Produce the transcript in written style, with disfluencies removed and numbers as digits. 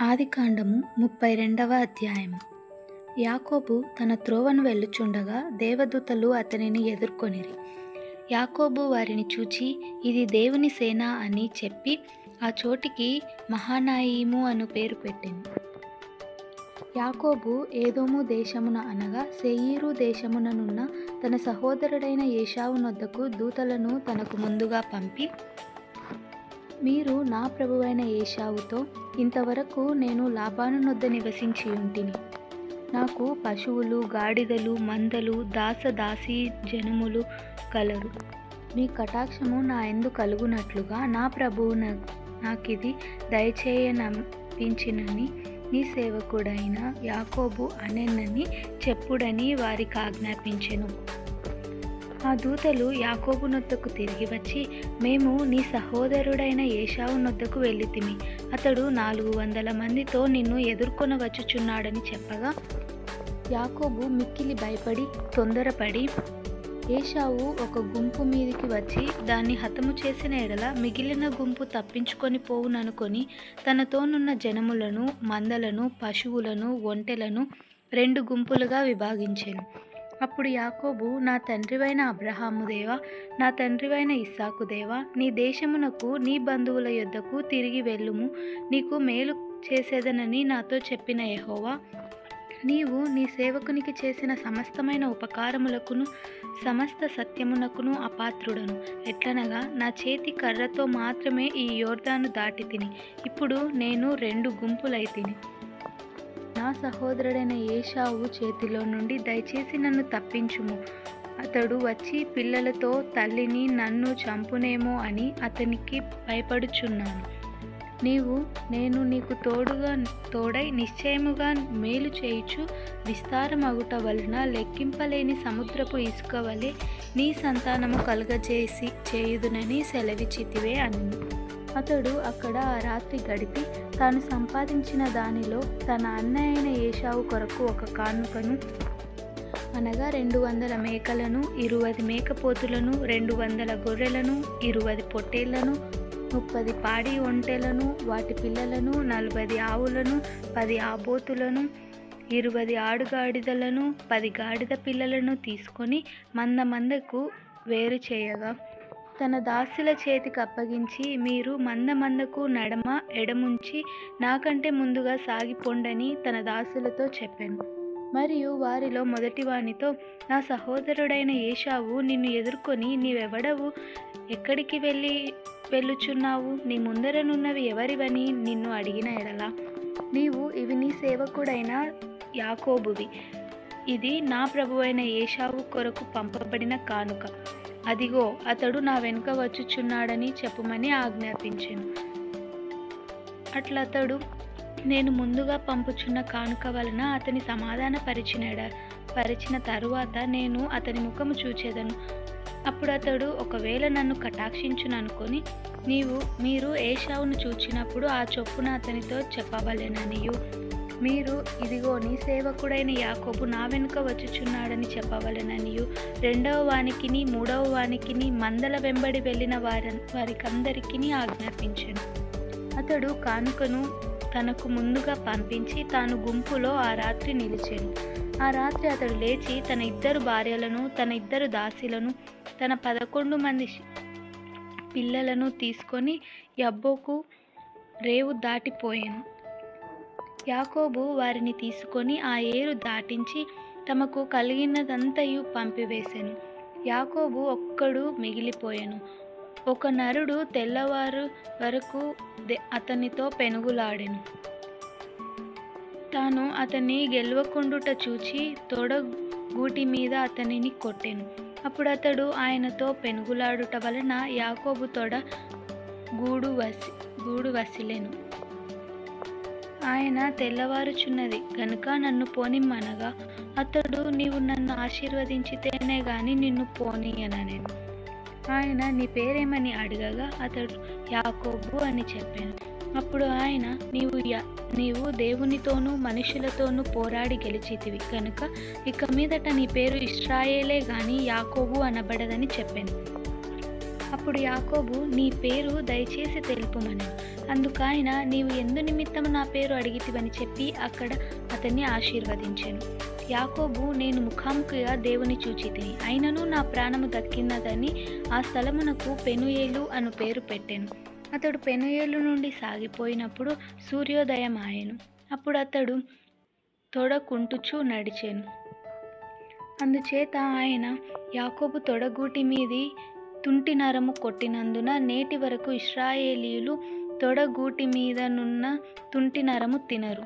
ఆదికాండము 32వ అధ్యాయము. యాకోబు తన త్రోవను వెళ్ళుచుండగా దేవదూతలు అతనిని ఎదుర్కొనిరి. యాకోబు వారిని చూచి, ఇది దేవుని సేన అని చెప్పి ఆ చోటికి మహానాయీము అను పేరు పెట్టెను. యాకోబు ఏదోము దేశమున అనగా శేయీరు దేశముననున్న తన సహోదరుడైన ఏశావు నొద్దకు దూతలను తనకు ముందుగా పంపి, మీరు నా ప్రభువైన ఏశావుతో, ఇంతవరకు నేను లాబాను నొద్ద నివసించి ఉంటిని. నాకు పశువులు, గాడిదలు, మందలు, దాసదాసీ జనములు కలరు. మీ కటాక్షము నా యందు కలుగునట్లుగా నా ప్రభువు నాకిది దయచేయనంపించినని నీ సేవకుడైన యాకోబు అనెనని చెప్పుడని వారికి ఆజ్ఞాపించెను. ఆ దూతలు యాకోబు నొద్దకు తిరిగి వచ్చి, మేము నీ సహోదరుడైన ఏశావు నొద్దకు వెళ్ళితిమి. అతడు 400 మందితో నిన్ను ఎదుర్కొనవచ్చుచున్నాడని చెప్పగా, యాకోబు మిక్కిలి భయపడి తొందరపడి, ఏశావు ఒక గుంపు మీదికి వచ్చి దాన్ని హతము చేసిన ఎడల మిగిలిన గుంపు తప్పించుకొని పోవుననుకొని తనతోనున్న జనములను, మందలను, పశువులను, ఒంటెలను 2 గుంపులుగా విభాగించెను. అప్పుడు యాకోబు, నా తండ్రివైన అబ్రహాము దేవా, నా తండ్రివైన ఇస్సాకు దేవా, నీ దేశమునకు నీ బంధువుల యొద్దకు తిరిగి వెళ్ళుము. నీకు మేలు చేసేదనని నాతో చెప్పిన యెహోవా, నీవు నీ సేవకునికి చేసిన సమస్తమైన ఉపకారములకును సమస్త సత్యమునకును అపాత్రుడను. ఎట్లనగా నా చేతి కర్రతో మాత్రమే ఈ యోర్దాను దాటి తిని, ఇప్పుడు నేను 2 గుంపులైతిని. నా సహోదరుడైన ఏశావు చేతిలో నుండి దయచేసి నన్ను తప్పించుము. అతడు వచ్చి పిల్లలతో తల్లిని నన్ను చంపునేమో అని అతనికి భయపడుచున్నాను. నేను నీకు తోడై నిశ్చయముగా మేలు చేయుచు విస్తారమగుట వలన లెక్కింపలేని సముద్రపు ఇసుక వలె నీ సంతానము చేయుదునని సెలవిచ్చితివే అన్నను. అతడు అక్కడ ఆ రాత్రి గడిపి తాను సంపాదించిన దానిలో తన అన్న అయిన ఏశావు కొరకు ఒక కానుకను అనగా 200 మేకలను, 20 మేకపోతులను, 200 గొర్రెలను, 20 పొట్టేళ్లను, 30 పాడి ఒంటెలను, వాటి పిల్లలను, 40 ఆవులను, 10 ఆబోతులను, 20 ఆడుగాడిదలను, 10 గాడిద పిల్లలను తీసుకొని మందకు వేరు చేయగా, తన దాసుల చేతికి అప్పగించి, మీరు మందకు నడమ ఎడముంచి నాకంటే ముందుగా సాగిపోండని తన దాసులతో చెప్పాను. మరియు వారిలో మొదటివానితో, నా సహోదరుడైన ఏశావు నిన్ను ఎదుర్కొని, నీవెవడవు, ఎక్కడికి వెళ్ళుచున్నావు, నీ ముందరనున్నవి ఎవరివని నిన్ను అడిగిన ఎడల, నీవు, ఇవి నీ సేవకుడైన యాకోబువి, ఇది నా ప్రభువైన ఏశావు కొరకు పంపబడిన కానుక. అదిగో అతడు నా వెనుక వచ్చుచున్నాడని చెప్పుమని ఆజ్ఞాపించెను. అట్లతడు నేను ముందుగా పంపుచున్న కానుక వలన అతని పరిచిన తరువాత నేను అతని ముఖము చూచెదను. అప్పుడు అతడు ఒకవేళ నన్ను కటాక్షించుననుకొని, మీరు ఏశావును చూచినప్పుడు ఆ చొప్పున అతనితో చెప్పవలెననియు, మీరు, ఇదిగో నీ సేవకుడైన యాకోబు నా వెనుక వచ్చుచున్నాడని చెప్పవలెననియు 2వ వానికిని 3వ వానికిని మందల వెంబడి వెళ్ళిన వారికందరికీ ఆజ్ఞాపించెను. అతడు కానుకను తనకు ముందుగా పంపించి తాను గుంపులో ఆ రాత్రి నిలిచెను. ఆ రాత్రి అతడు లేచి తన 2 భార్యలను, తన 2 దాసీలను, తన 11 మంది పిల్లలను తీసుకొని యబ్బోకు రేవు దాటిపోయెను. యాకోబు వారిని తీసుకొని ఆ ఏరు దాటించి తమకు కలిగినదంతయు పంపివేసెను. యాకోబు ఒక్కడు మిగిలిపోయెను. ఒక నరుడు తెల్లవారు వరకు అతనితో పెనుగులాడెను. తాను అతన్ని గెలవకుండుట చూచి తొడగూటి మీద అతనిని కొట్టెను. అప్పుడు అతడు ఆయనతో పెనుగులాడుట వలన యాకోబు తొడ గూడు వసిలెను. ఆయన తెల్లవారుచున్నది గనుక నన్ను పోనిమ్మనగా, అతడు, నీవు నన్ను ఆశీర్వదించితేనే గాని నిన్ను పోనీయనెను. ఆయన, నీ పేరేమని అడగగా అతడు యాకోబు అని చెప్పాను. అప్పుడు ఆయన, నీవు దేవునితోనూ మనుషులతోనూ పోరాడి గెలిచితివి కనుక ఇక మీదట నీ పేరు ఇశ్రాయేలే గాని యాకోబు అనబడదని చెప్పాను. అప్పుడు యాకోబు, నీ పేరు దయచేసి తెలుపుమనెను. అందుకాయన, నీవు ఎందు నిమిత్తము నా పేరు అడిగితివని చెప్పి అక్కడ అతన్ని ఆశీర్వదించెను. యాకోబు, నేను ముఖాముఖిగా దేవుని చూచితిని, అయినను నా ప్రాణము దక్కినదని ఆ స్థలమునకు పెనుయేలు అను పేరు పెట్టెను. అతడు పెనుయేలు నుండి సాగిపోయినప్పుడు సూర్యోదయమాయెను. అప్పుడు అతడు తొడకుంటుచు నడిచెను. అందుచేత ఆయన యాకోబు తొడగూటి మీది తుంటి నరము కొట్టినందున నేటి వరకు ఇశ్రాయేలీయులు తొడగూటి మీద నున్న తుంటి నరము తినరు.